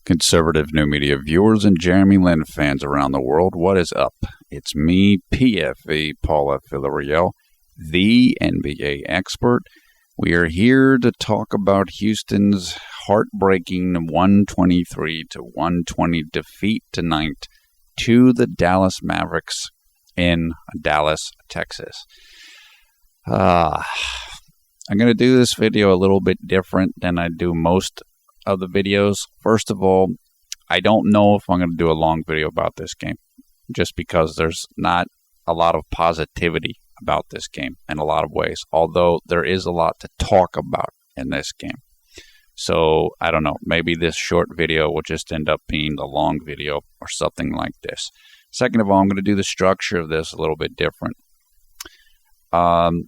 Conservative new media viewers and JLin fans around the world, what is up? It's me, PFE, Paul F. Villarreal, the NBA expert. We are here to talk about Houston's heartbreaking 123-120 defeat tonight to the Dallas Mavericks in Dallas, Texas. I'm going to do this video a little bit different than I do most of the videos. First of all, I don't know if I'm going to do a long video about this game, just because there's not a lot of positivity about this game in a lot of ways, although there is a lot to talk about in this game. So I don't know, maybe this short video will just end up being the long video or something like this. Second of all, I'm going to do the structure of this a little bit different.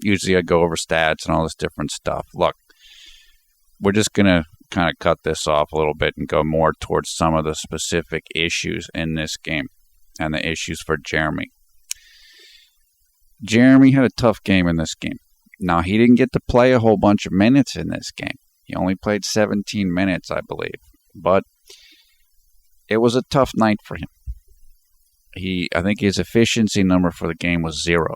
Usually I go over stats and all this different stuff. Look, we're just going to kind of cut this off a little bit and go more towards some of the specific issues in this game and the issues for Jeremy. Jeremy had a tough game in this game. Now, he didn't get to play a whole bunch of minutes in this game. He only played 17 minutes, I believe. But it was a tough night for him. I think his efficiency number for the game was 0.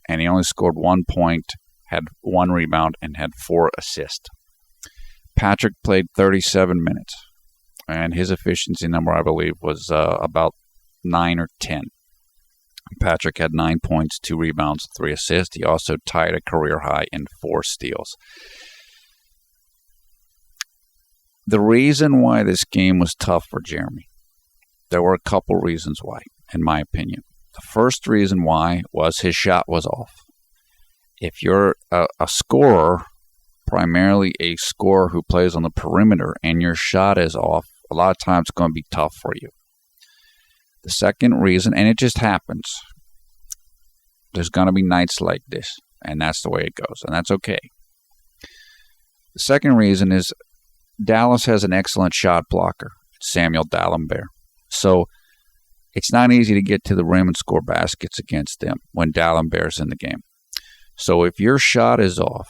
And he only scored 1 point, had 1 rebound, and had 4 assists. Patrick played 37 minutes, and his efficiency number, I believe, was about 9 or 10. Patrick had 9 points, 2 rebounds, 3 assists. He also tied a career high in 4 steals. The reason why this game was tough for Jeremy, there were a couple reasons why, in my opinion. The first reason why was his shot was off. If you're a scorer, primarily a scorer who plays on the perimeter, and your shot is off, a lot of times it's going to be tough for you. The second reason, and it just happens, there's going to be nights like this, and that's the way it goes, and that's okay. The second reason is Dallas has an excellent shot blocker, Samuel Dalembert. So it's not easy to get to the rim and score baskets against them when Dalembert's in the game. So if your shot is off,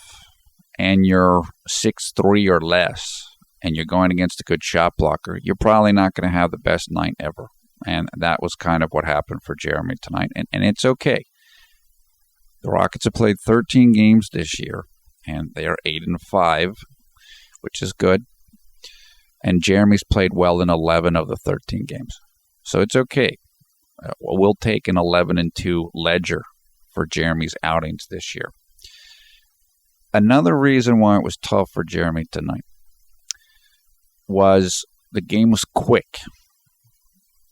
and you're 6'3" or less, and you're going against a good shot blocker, you're probably not going to have the best night ever. And that was kind of what happened for Jeremy tonight. And it's okay. The Rockets have played 13 games this year, and they are 8-5, which is good. And Jeremy's played well in 11 of the 13 games. So it's okay. We'll take an 11-2 ledger for Jeremy's outings this year. Another reason why it was tough for Jeremy tonight was the game was quick.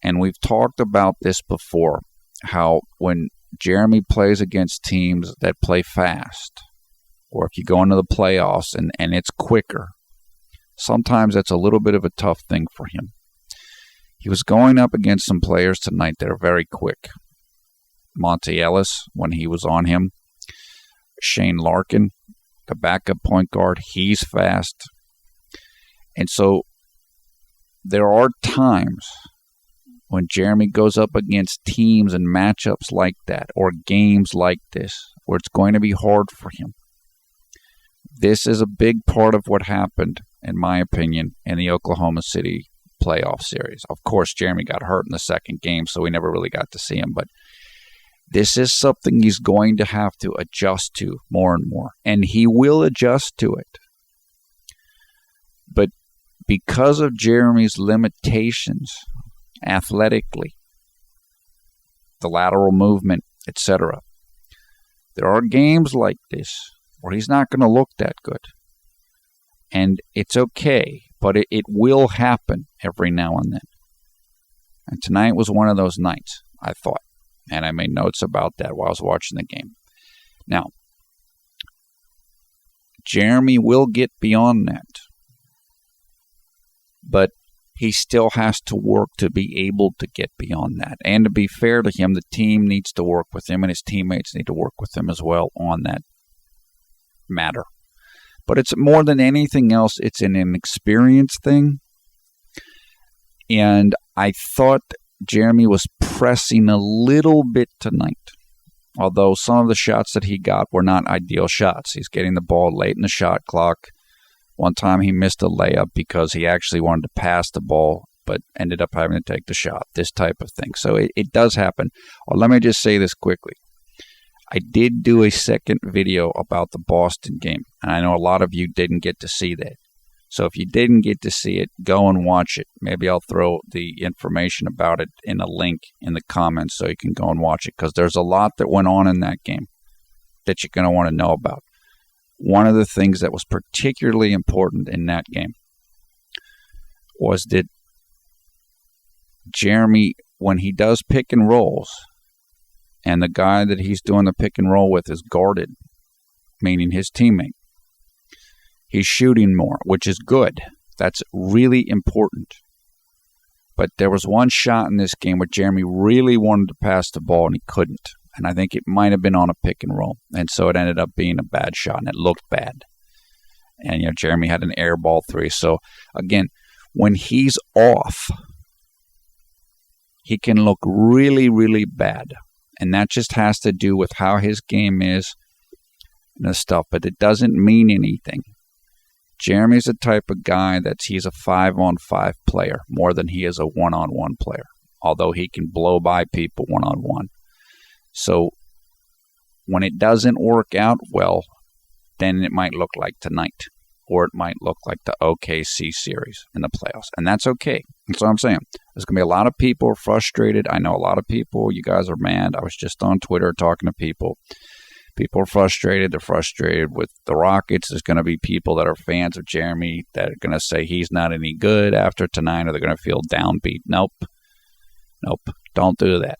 And we've talked about this before, how when Jeremy plays against teams that play fast, or if you go into the playoffs and it's quicker, sometimes that's a little bit of a tough thing for him. He was going up against some players tonight that are very quick. Monte Ellis, when he was on him, Shane Larkin, the backup point guard, he's fast. And so there are times when Jeremy goes up against teams and matchups like that, or games like this, where it's going to be hard for him. This is a big part of what happened, in my opinion, in the Oklahoma City playoff series. Of course, Jeremy got hurt in the second game, so we never really got to see him, but this is something he's going to have to adjust to more and more, and he will adjust to it. But because of Jeremy's limitations athletically, the lateral movement, etc., there are games like this where he's not going to look that good. And it's okay, but it will happen every now and then. And tonight was one of those nights, I thought. And I made notes about that while I was watching the game. Now, Jeremy will get beyond that. But he still has to work to be able to get beyond that. And to be fair to him, the team needs to work with him, and his teammates need to work with him as well on that matter. But it's more than anything else, it's an experience thing. And I thought Jeremy was pressing a little bit tonight, although some of the shots that he got were not ideal shots. He's getting the ball late in the shot clock. One time he missed a layup because he actually wanted to pass the ball but ended up having to take the shot, this type of thing. So it does happen. Well, let me just say this quickly. I did do a second video about the Boston game, and I know a lot of you didn't get to see that. So if you didn't get to see it, go and watch it. Maybe I'll throw the information about it in a link in the comments so you can go and watch it, because there's a lot that went on in that game that you're going to want to know about. One of the things that was particularly important in that game was that Jeremy, when he does pick and rolls, and the guy that he's doing the pick and roll with is guarded, meaning his teammate, he's shooting more, which is good. That's really important. But there was one shot in this game where Jeremy really wanted to pass the ball and he couldn't. And I think it might have been on a pick and roll. And so it ended up being a bad shot and it looked bad. And, Jeremy had an air ball three. So, again, when he's off, he can look really, really bad. And that just has to do with how his game is and stuff. But it doesn't mean anything. Jeremy's the type of guy he's a 5-on-5 player more than he is a 1-on-1 player, although he can blow by people 1-on-1. So when it doesn't work out well, then it might look like tonight, or it might look like the OKC series in the playoffs. And that's okay. That's what I'm saying. There's going to be a lot of people frustrated. I know a lot of people, you guys are mad. I was just on Twitter talking to people. People are frustrated. They're frustrated with the Rockets. There's going to be people that are fans of Jeremy that are going to say he's not any good after tonight, or they're going to feel downbeat. Nope. Don't do that.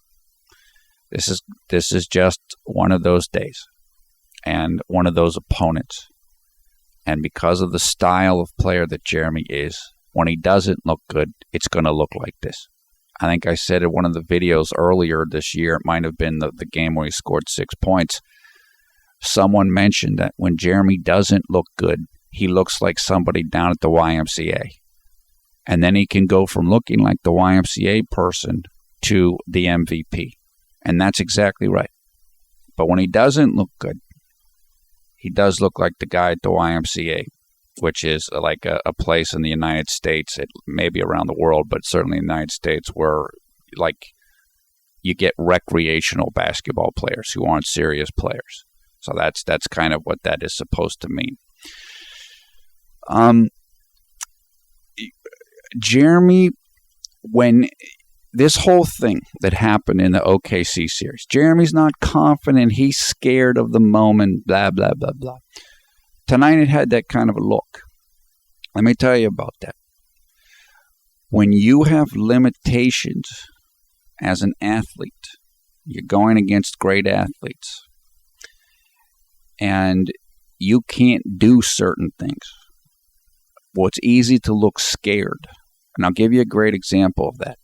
This is just one of those days and one of those opponents. And because of the style of player that Jeremy is, when he doesn't look good, it's going to look like this. I think I said in one of the videos earlier this year, it might have been the game where he scored 6 points. Someone mentioned that when Jeremy doesn't look good, he looks like somebody down at the YMCA. And then he can go from looking like the YMCA person to the MVP. And that's exactly right. But when he doesn't look good, he does look like the guy at the YMCA, which is like a place in the United States, maybe around the world, but certainly in the United States, where like you get recreational basketball players who aren't serious players. So that's kind of what that is supposed to mean. Jeremy, when this whole thing that happened in the OKC series, Jeremy's not confident. He's scared of the moment, blah, blah, blah, blah. Tonight it had that kind of a look. Let me tell you about that. When you have limitations as an athlete, you're going against great athletes, and you can't do certain things. Well, it's easy to look scared. And I'll give you a great example of that.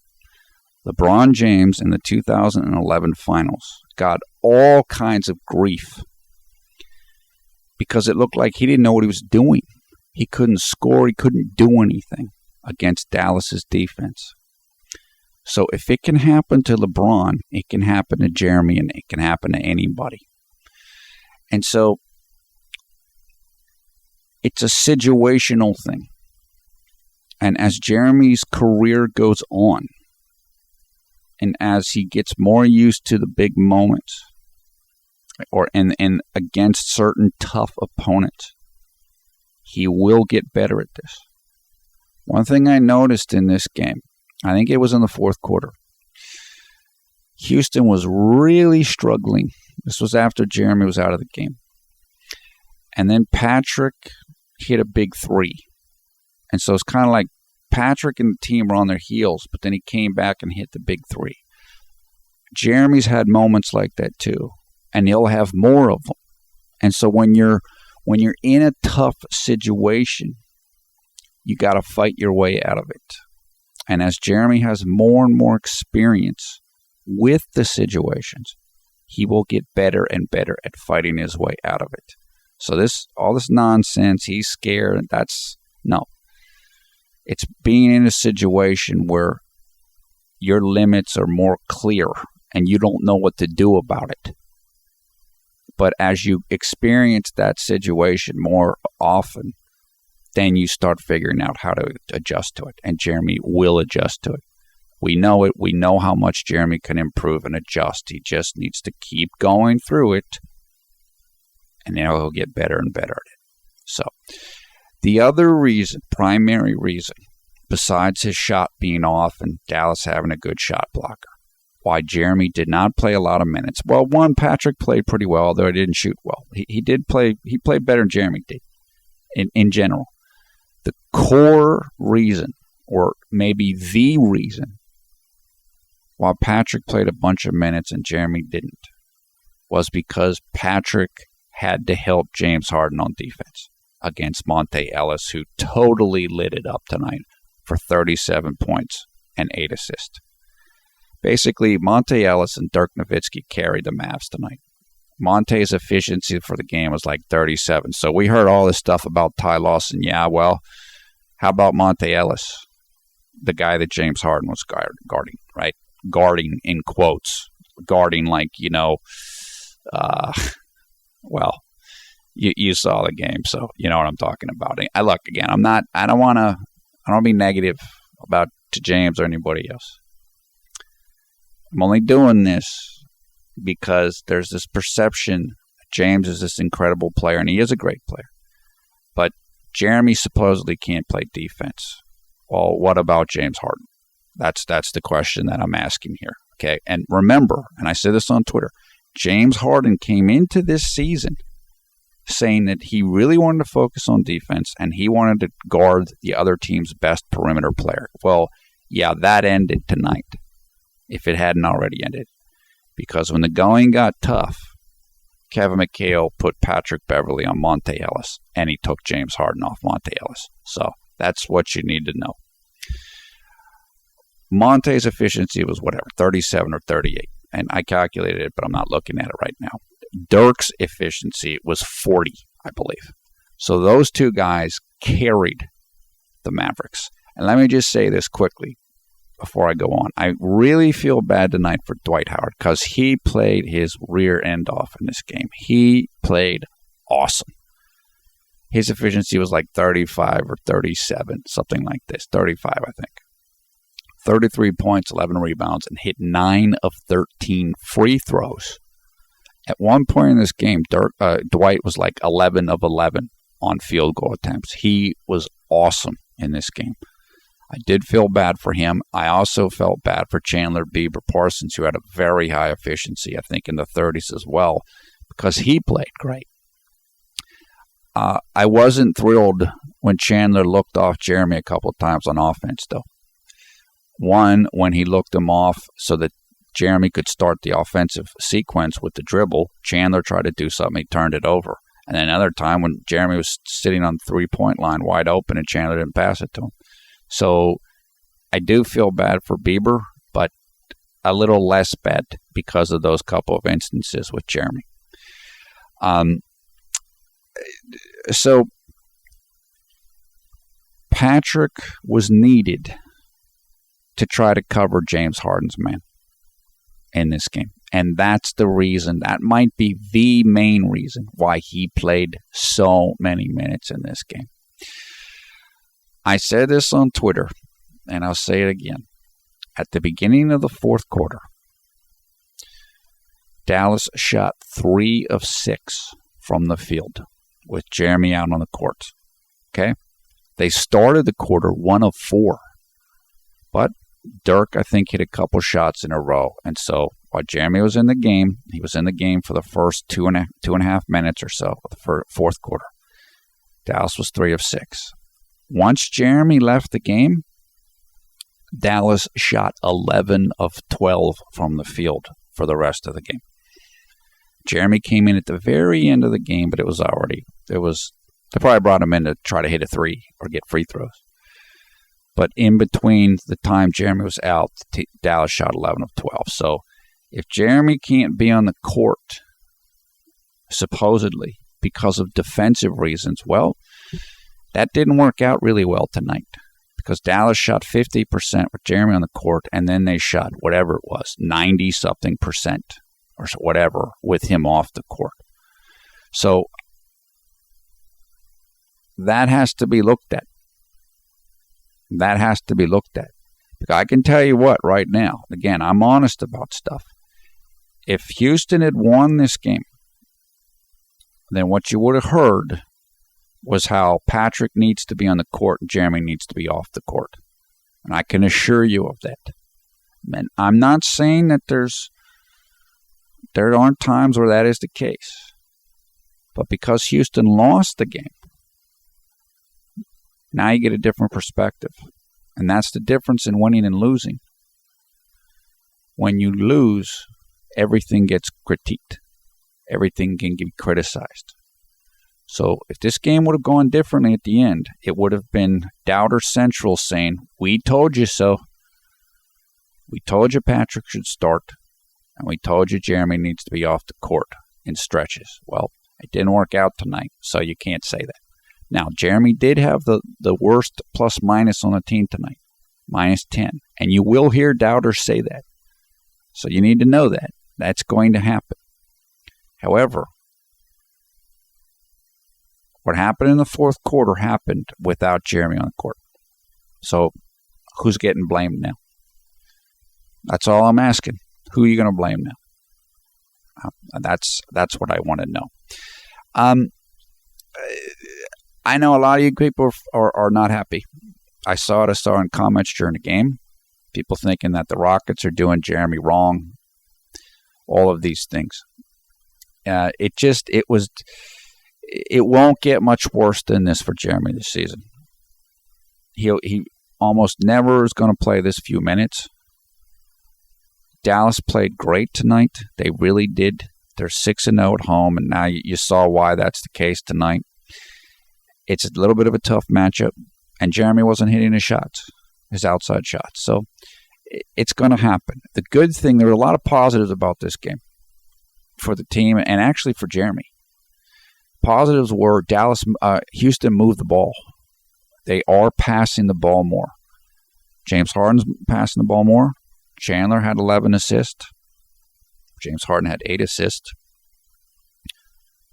LeBron James in the 2011 finals got all kinds of grief because it looked like he didn't know what he was doing. He couldn't score. He couldn't do anything against Dallas's defense. So if it can happen to LeBron, it can happen to Jeremy, and it can happen to anybody. And so it's a situational thing. And as Jeremy's career goes on, and as he gets more used to the big moments, or and against certain tough opponents, he will get better at this. One thing I noticed in this game, I think it was in the fourth quarter, Houston was really struggling. This was after Jeremy was out of the game. And then Patrick hit a big three. And so it's kind of like Patrick and the team were on their heels, but then he came back and hit the big three. Jeremy's had moments like that too, and he'll have more of them. And so when you're in a tough situation, you got to fight your way out of it. And as Jeremy has more and more experience with the situations, he will get better and better at fighting his way out of it. So all this nonsense, he's scared, no. It's being in a situation where your limits are more clear and you don't know what to do about it. But as you experience that situation more often, then you start figuring out how to adjust to it. And Jeremy will adjust to it. We know it. We know how much Jeremy can improve and adjust. He just needs to keep going through it, and then he'll get better and better at it. So the other reason, primary reason, besides his shot being off and Dallas having a good shot blocker, why Jeremy did not play a lot of minutes. Well, one, Patrick played pretty well, although he didn't shoot well. He did play. He played better than Jeremy did in general. The core reason, or maybe the reason, why Patrick played a bunch of minutes and Jeremy didn't, was because Patrick had to help James Harden on defense against Monte Ellis, who totally lit it up tonight for 37 points and 8 assists. Basically, Monte Ellis and Dirk Nowitzki carried the Mavs tonight. Monte's efficiency for the game was like 37. So we heard all this stuff about Ty Lawson. Yeah, well, how about Monte Ellis, the guy that James Harden was guarding, right? Guarding in quotes. Guarding like, well, you saw the game, so you know what I'm talking about. I don't want to be negative about to James or anybody else. I'm only doing this because there's this perception James is this incredible player, and he is a great player. But Jeremy supposedly can't play defense. Well, what about James Harden? That's the question that I'm asking here. Okay, and remember, and I said this on Twitter, James Harden came into this season saying that he really wanted to focus on defense and he wanted to guard the other team's best perimeter player. Well, yeah, that ended tonight, if it hadn't already ended. Because when the going got tough, Kevin McHale put Patrick Beverley on Monte Ellis, and he took James Harden off Monte Ellis. So that's what you need to know. Monte's efficiency was 37 or 38. And I calculated it, but I'm not looking at it right now. Dirk's efficiency was 40, I believe. So those two guys carried the Mavericks. And let me just say this quickly before I go on. I really feel bad tonight for Dwight Howard because he played his rear end off in this game. He played awesome. His efficiency was like 35 or 37, something like this. 35, I think. 33 points, 11 rebounds, and hit 9 of 13 free throws. At one point in this game, Dwight was like 11 of 11 on field goal attempts. He was awesome in this game. I did feel bad for him. I also felt bad for Chandler Bieber-Parsons, who had a very high efficiency, I think in the 30s as well, because he played great. I wasn't thrilled when Chandler looked off Jeremy a couple of times on offense, though. One, when he looked him off so that Jeremy could start the offensive sequence with the dribble, Chandler tried to do something, he turned it over. And then another time when Jeremy was sitting on the three-point line wide open and Chandler didn't pass it to him. So I do feel bad for Bieber, but a little less bad because of those couple of instances with Jeremy. So Patrick was needed to try to cover James Harden's man in this game. And that's the reason, that might be the main reason why he played so many minutes in this game. I said this on Twitter, and I'll say it again. At the beginning of the fourth quarter, Dallas shot 3 of 6 from the field with Jeremy out on the court. Okay? They started the quarter 1 of 4. But Dirk, I think, hit a couple shots in a row. And so while Jeremy was in the game, he was in the game for the first two and a half minutes or so of the fourth quarter. Dallas was 3 of 6. Once Jeremy left the game, Dallas shot 11 of 12 from the field for the rest of the game. Jeremy came in at the very end of the game, but they probably brought him in to try to hit a 3 or get free throws. But in between the time Jeremy was out, Dallas shot 11 of 12. So if Jeremy can't be on the court, supposedly, because of defensive reasons, well, that didn't work out really well tonight because Dallas shot 50% with Jeremy on the court, and then they shot whatever it was, 90-something% or whatever with him off the court. So that has to be looked at. That has to be looked at. Because I can tell you what, right now, again, I'm honest about stuff. If Houston had won this game, then what you would have heard was how Patrick needs to be on the court and Jeremy needs to be off the court. And I can assure you of that. And I'm not saying that there aren't times where that is the case. But because Houston lost the game, now you get a different perspective. And that's the difference in winning and losing. When you lose, everything gets critiqued. Everything can be criticized. So if this game would have gone differently at the end, it would have been Doubter Central saying, "We told you so. We told you Patrick should start. And we told you Jeremy needs to be off the court in stretches." Well, it didn't work out tonight, so you can't say that. Now, Jeremy did have the worst plus-minus on the team tonight, -10. And you will hear doubters say that. So you need to know that. That's going to happen. However, what happened in the fourth quarter happened without Jeremy on the court. So who's getting blamed now? That's all I'm asking. Who are you going to blame now? That's what I want to know. I know a lot of you people are not happy. I saw in comments during the game. People thinking that the Rockets are doing Jeremy wrong. All of these things. It won't get much worse than this for Jeremy this season. He almost never is going to play this few minutes. Dallas played great tonight. They really did. They're 6-0 at home, and now you saw why that's the case tonight. It's a little bit of a tough matchup, and Jeremy wasn't hitting his shots, his outside shots. So it's going to happen. The good thing, there were a lot of positives about this game for the team and actually for Jeremy. Positives were Houston moved the ball. They are passing the ball more. James Harden's passing the ball more. Chandler had 11 assists. James Harden had 8 assists.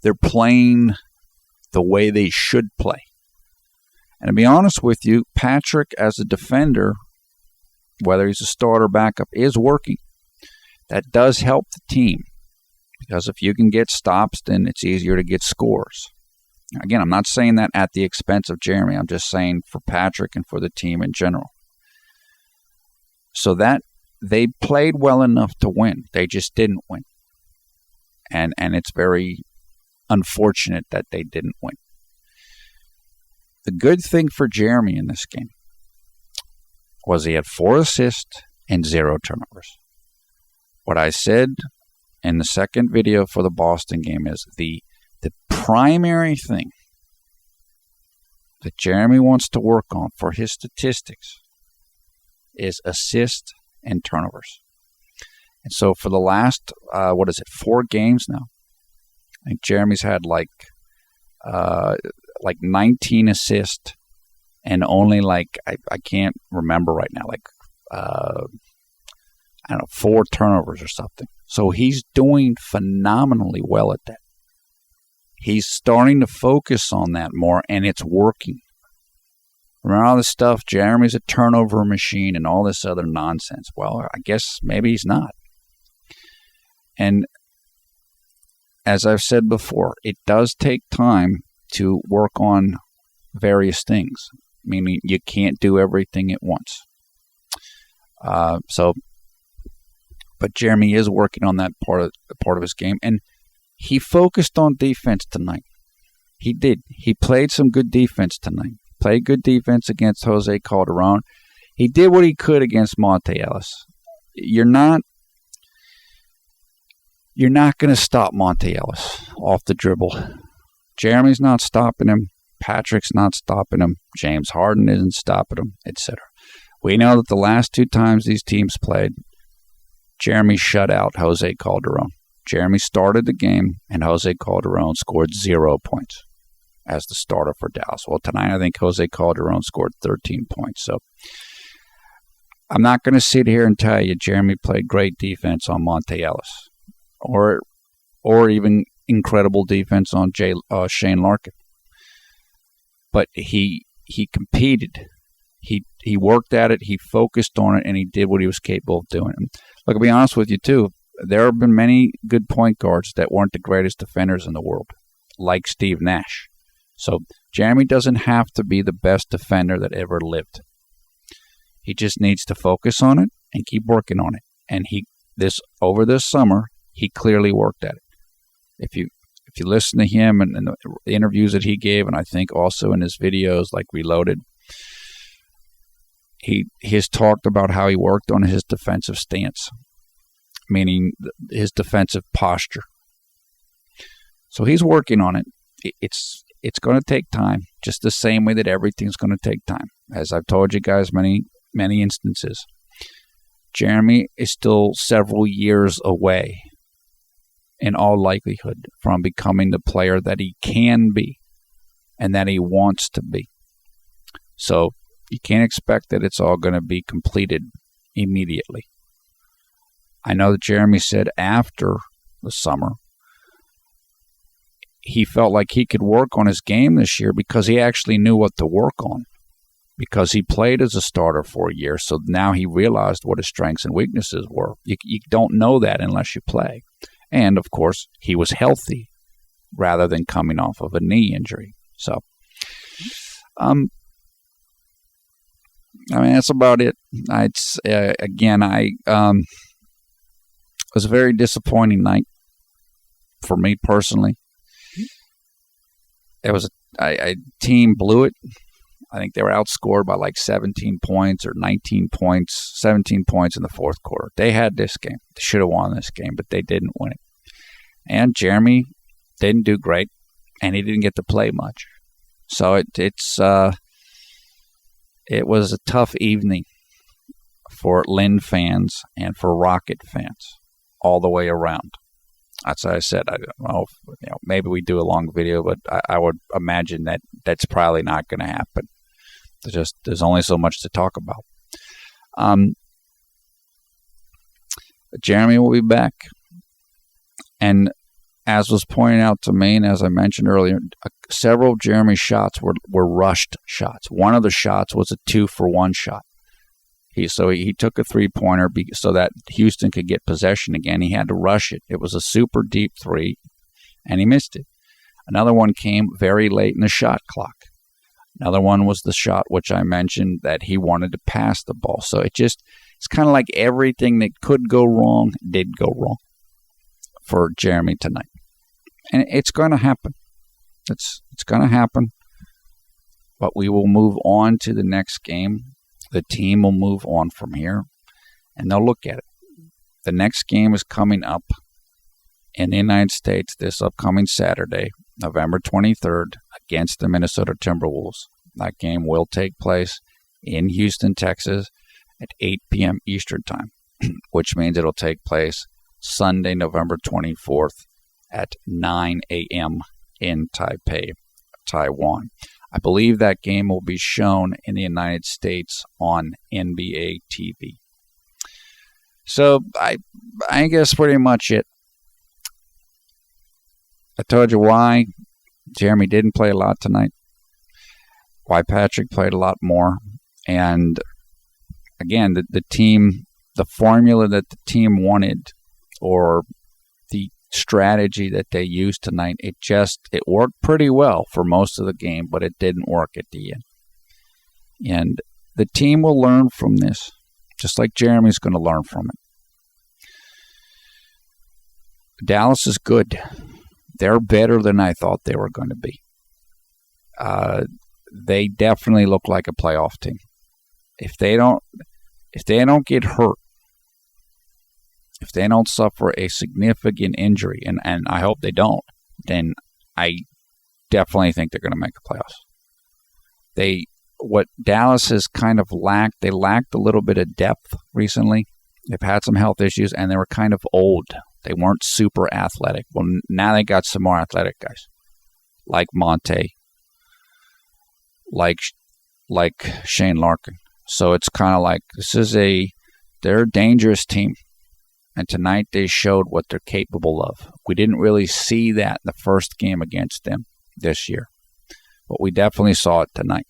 They're playing the way they should play. And to be honest with you, Patrick as a defender, whether he's a starter or backup, is working. That does help the team. Because if you can get stops, then it's easier to get scores. Again, I'm not saying that at the expense of Jeremy. I'm just saying for Patrick and for the team in general. So that they played well enough to win. They just didn't win. And it's very unfortunate that they didn't win. The good thing for Jeremy in this game was he had 4 assists and 0 turnovers. What I said in the second video for the Boston game is the primary thing that Jeremy wants to work on for his statistics is assist and turnovers. And so for the last, 4 games now, I think Jeremy's had like 19 assists and only I can't remember right now, 4 turnovers or something. So he's doing phenomenally well at that. He's starting to focus on that more, and it's working. Remember all this stuff, Jeremy's a turnover machine and all this other nonsense. Well, I guess maybe he's not. And as I've said before, it does take time to work on various things, meaning you can't do everything at once. But Jeremy is working on that part of his game, and he focused on defense tonight. He did. He played some good defense tonight. Played good defense against Jose Calderon. He did what he could against Monte Ellis. You're not going to stop Monte Ellis off the dribble. Jeremy's not stopping him. Patrick's not stopping him. James Harden isn't stopping him, etc. We know that the last 2 times these teams played, Jeremy shut out Jose Calderon. Jeremy started the game, and Jose Calderon scored 0 points as the starter for Dallas. Well, tonight I think Jose Calderon scored 13 points. So I'm not going to sit here and tell you Jeremy played great defense on Monte Ellis or even incredible defense on Shane Larkin. but he competed. He worked at it, he focused on it, and he did what he was capable of doing. Look, I'll be honest with you, too. There have been many good point guards that weren't the greatest defenders in the world, like Steve Nash. So Jeremy doesn't have to be the best defender that ever lived. He just needs to focus on it and keep working on it. And over this summer, he clearly worked at it. If you listen to him and the interviews that he gave, and I think also in his videos like Reloaded, he has talked about how he worked on his defensive stance, meaning his defensive posture. So he's working on it. It's going to take time, just the same way that everything's going to take time. As I've told you guys many instances, Jeremy is still several years away, in all likelihood, from becoming the player that he can be and that he wants to be. So you can't expect that it's all going to be completed immediately. I know that Jeremy said after the summer, he felt like he could work on his game this year because he actually knew what to work on, because he played as a starter for a year. So now he realized what his strengths and weaknesses were. You don't know that unless you play. And, of course, he was healthy rather than coming off of a knee injury. So, that's about it. It was a very disappointing night for me personally. It was a team blew it. I think they were outscored by like 17 points or 19 points, 17 points in the fourth quarter. They had this game. They should have won this game, but they didn't win it. And Jeremy didn't do great, and he didn't get to play much. So it was a tough evening for Lin fans and for Rocket fans all the way around. That's what I said. I don't know if, maybe we do a long video, but I would imagine that that's probably not going to happen. There's only so much to talk about. Jeremy will be back. And as was pointed out to me, and as I mentioned earlier, several of Jeremy's shots were rushed shots. One of the shots was a 2-for-1 shot. He took a three-pointer so that Houston could get possession again. He had to rush it. It was a super deep three, and he missed it. Another one came very late in the shot clock. Another one was the shot which I mentioned that he wanted to pass the ball. So it's kind of like everything that could go wrong did go wrong for Jeremy tonight. And it's going to happen. It's going to happen. But we will move on to the next game. The team will move on from here, and they'll look at it. The next game is coming up in the United States this upcoming Saturday, November 23rd, against the Minnesota Timberwolves. That game will take place in Houston, Texas, at 8 p.m. Eastern Time, which means it'll take place Sunday, November 24th at 9 a.m. in Taipei, Taiwan. I believe that game will be shown in the United States on NBA TV. So I guess pretty much it. I told you why Jeremy didn't play a lot tonight, why Patrick played a lot more, and again, the team, the formula that the team wanted, or the strategy that they used tonight, it worked pretty well for most of the game, but it didn't work at the end. And the team will learn from this, just like Jeremy's going to learn from it. Dallas is good. They're better than I thought they were going to be. They definitely look like a playoff team. If they don't get hurt, if they don't suffer a significant injury, and I hope they don't, then I definitely think they're going to make the playoffs. What Dallas has kind of lacked, they lacked a little bit of depth recently. They've had some health issues, and they were kind of old. They weren't super athletic. Well, now they got some more athletic guys, like Monte, like Shane Larkin. So it's kind of like they're a dangerous team. And tonight they showed what they're capable of. We didn't really see that in the first game against them this year. but we definitely saw it tonight.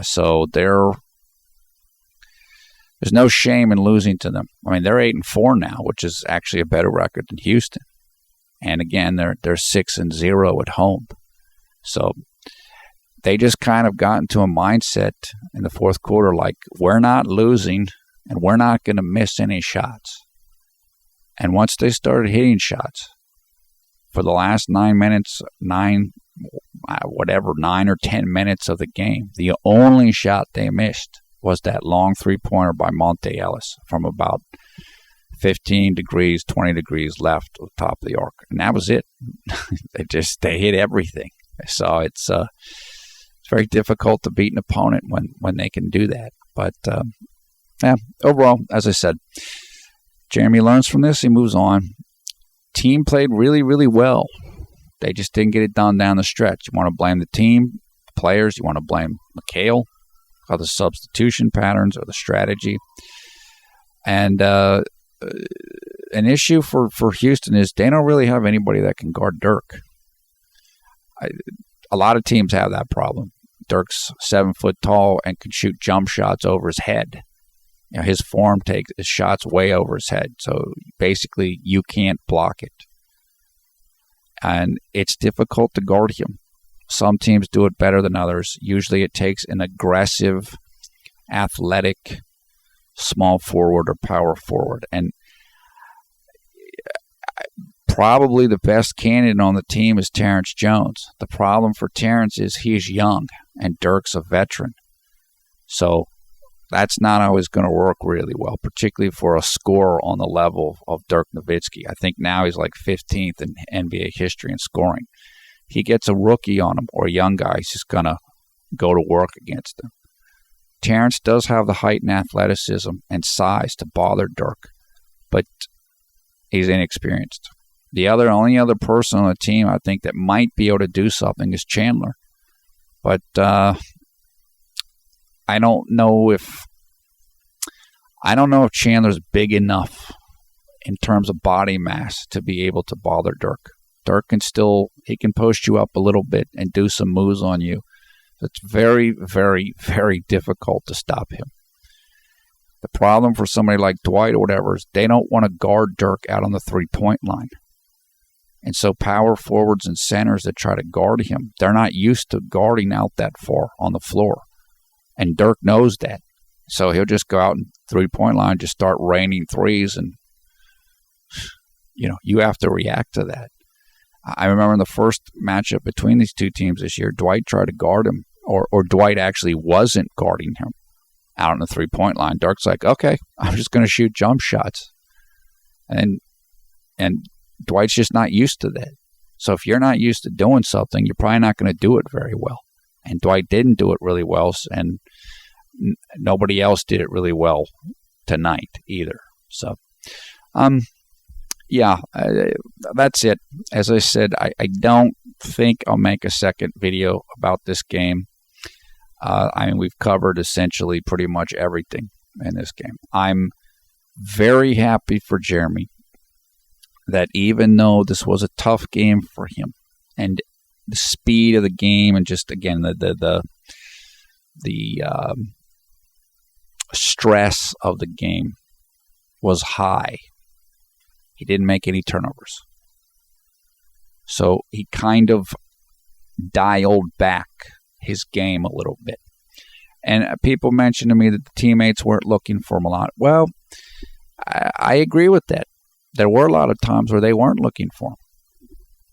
So there's no shame in losing to them. I mean, they're 8-4 now, which is actually a better record than Houston. And again, they're 6-0 at home. So they just kind of got into a mindset in the fourth quarter like, we're not losing and we're not going to miss any shots. And once they started hitting shots, for the last 9 or 10 minutes of the game, the only shot they missed was that long three-pointer by Monte Ellis from about 15 degrees, 20 degrees left of the top of the arc. And that was it. They hit everything. So it's very difficult to beat an opponent when they can do that. But overall, as I said, Jeremy learns from this. He moves on. Team played really, really well. They just didn't get it done down the stretch. You want to blame the team, the players. You want to blame McHale or the substitution patterns or the strategy. And an issue for Houston is they don't really have anybody that can guard Dirk. A lot of teams have that problem. Dirk's 7 foot tall and can shoot jump shots over his head. You know, his form takes his shots way over his head. So basically, you can't block it. And it's difficult to guard him. Some teams do it better than others. Usually it takes an aggressive, athletic, small forward or power forward. And probably the best candidate on the team is Terrence Jones. The problem for Terrence is he's young and Dirk's a veteran. So that's not always going to work really well, particularly for a scorer on the level of Dirk Nowitzki. I think now he's like 15th in NBA history in scoring. He gets a rookie on him or a young guy, he's just going to go to work against him. Terrence does have the height and athleticism and size to bother Dirk, but he's inexperienced. The only other person on the team I think that might be able to do something is Chandler. But I don't know if Chandler's big enough in terms of body mass to be able to bother Dirk. Dirk can post you up a little bit and do some moves on you. It's very, very, very difficult to stop him. The problem for somebody like Dwight or whatever is they don't want to guard Dirk out on the three-point line. And so power forwards and centers that try to guard him, they're not used to guarding out that far on the floor. And Dirk knows that. So he'll just go out and three-point line, just start raining threes, and you have to react to that. I remember in the first matchup between these two teams this year, Dwight tried to guard him, or Dwight actually wasn't guarding him out on the three-point line. Dirk's like, okay, I'm just going to shoot jump shots. And Dwight's just not used to that. So if you're not used to doing something, you're probably not going to do it very well. And Dwight didn't do it really well, and nobody else did it really well tonight either. So, that's it. As I said, I don't think I'll make a second video about this game. We've covered essentially pretty much everything in this game. I'm very happy for Jeremy that even though this was a tough game for him, and the speed of the game, and just again the stress of the game was high. He didn't make any turnovers, so he kind of dialed back his game a little bit. And people mentioned to me that the teammates weren't looking for him a lot. Well, I agree with that. There were a lot of times where they weren't looking for him.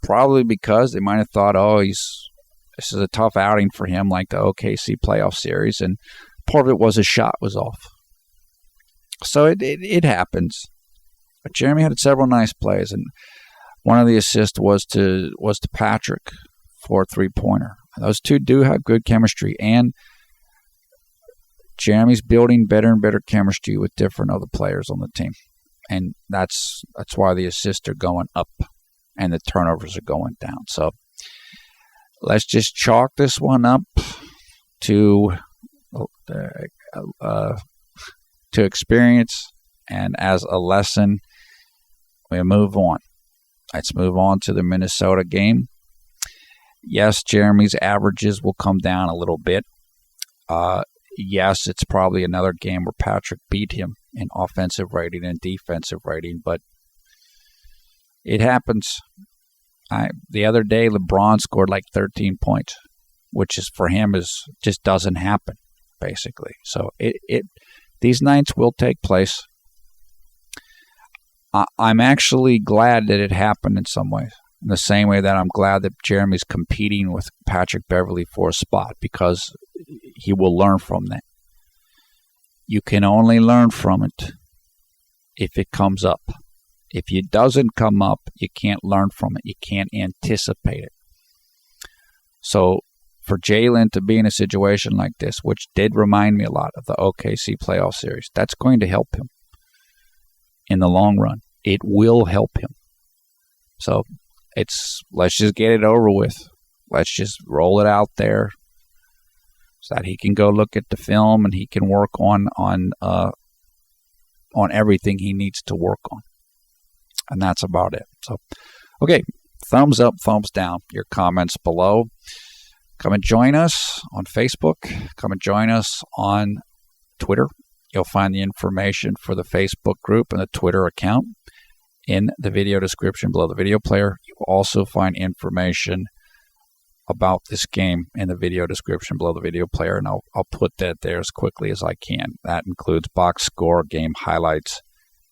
Probably because they might have thought, this is a tough outing for him, like the OKC playoff series, and part of it was his shot was off. So it happens. But Jeremy had several nice plays, and one of the assists was to Patrick for a three-pointer. Those two do have good chemistry, and Jeremy's building better and better chemistry with different other players on the team. And that's why the assists are going up and the turnovers are going down. So let's just chalk this one up to experience, and as a lesson, we move on. Let's move on to the Minnesota game. Yes, Jeremy's averages will come down a little bit. Yes, it's probably another game where Patrick beat him in offensive rating and defensive rating, but it happens. The other day, LeBron scored like 13 points, which is for him just doesn't happen, basically. So these nights will take place. I'm actually glad that it happened in some ways. In the same way that I'm glad that Jeremy's competing with Patrick Beverley for a spot, because he will learn from that. You can only learn from it if it comes up. If it doesn't come up, you can't learn from it. You can't anticipate it. So for JLin to be in a situation like this, which did remind me a lot of the OKC playoff series, that's going to help him in the long run. It will help him. So let's just get it over with. Let's just roll it out there so that he can go look at the film and he can work on everything he needs to work on. And that's about it. So, okay, thumbs up, thumbs down. Your comments below. Come and join us on Facebook. Come and join us on Twitter. You'll find the information for the Facebook group and the Twitter account in the video description below the video player. You will also find information about this game in the video description below the video player, and I'll put that there as quickly as I can. That includes box score, game highlights,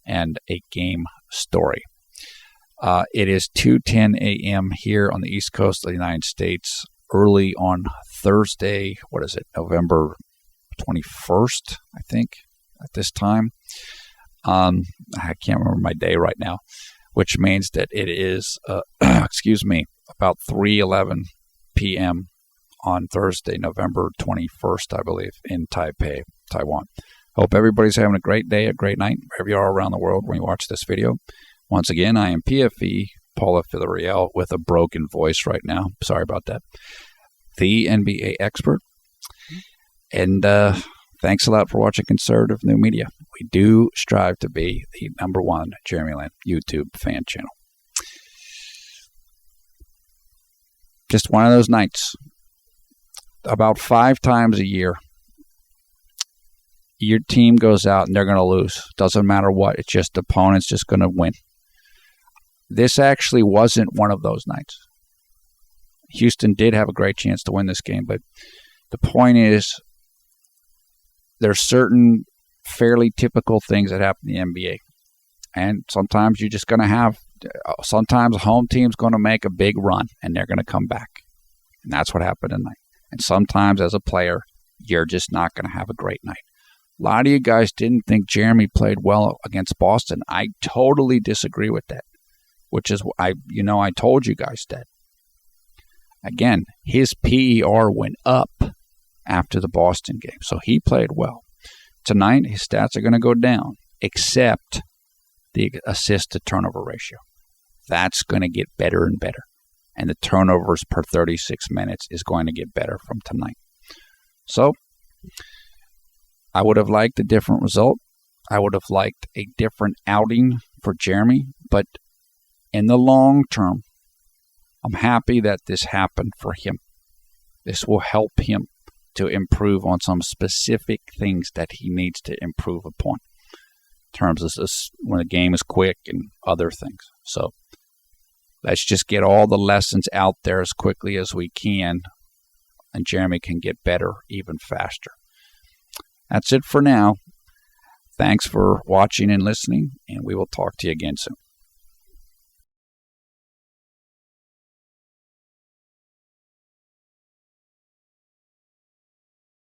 and a game story. It is 2:10 a.m. here on the East Coast of the United States, early on Thursday, November 21st, I think, at this time. I can't remember my day right now, which means that it is, about 3:11 p.m. on Thursday, November 21st, I believe, in Taipei, Taiwan. Hope everybody's having a great day, a great night, wherever you are around the world when you watch this video. Once again, I am PFE, Paula Villarreal, with a broken voice right now. Sorry about that. The NBA expert. And thanks a lot for watching Conservative New Media. We do strive to be the #1 JLin YouTube fan channel. Just one of those nights. About 5 times a year, your team goes out and they're going to lose. Doesn't matter what. It's just the opponent's just going to win. This actually wasn't one of those nights. Houston did have a great chance to win this game, but the point is there's certain fairly typical things that happen in the NBA. And sometimes you're just going to have, sometimes a home team's going to make a big run and they're going to come back. And that's what happened tonight. And sometimes as a player, you're just not going to have a great night. A lot of you guys didn't think Jeremy played well against Boston. I totally disagree with that, which is, I told you guys that. Again, his PER went up after the Boston game, so he played well. Tonight, his stats are going to go down, except the assist-to-turnover ratio. That's going to get better and better, and the turnovers per 36 minutes is going to get better from tonight. So, I would have liked a different result. I would have liked a different outing for Jeremy, but in the long term, I'm happy that this happened for him. This will help him to improve on some specific things that he needs to improve upon in terms of this, when the game is quick and other things. So let's just get all the lessons out there as quickly as we can, and Jeremy can get better even faster. That's it for now. Thanks for watching and listening, and we will talk to you again soon.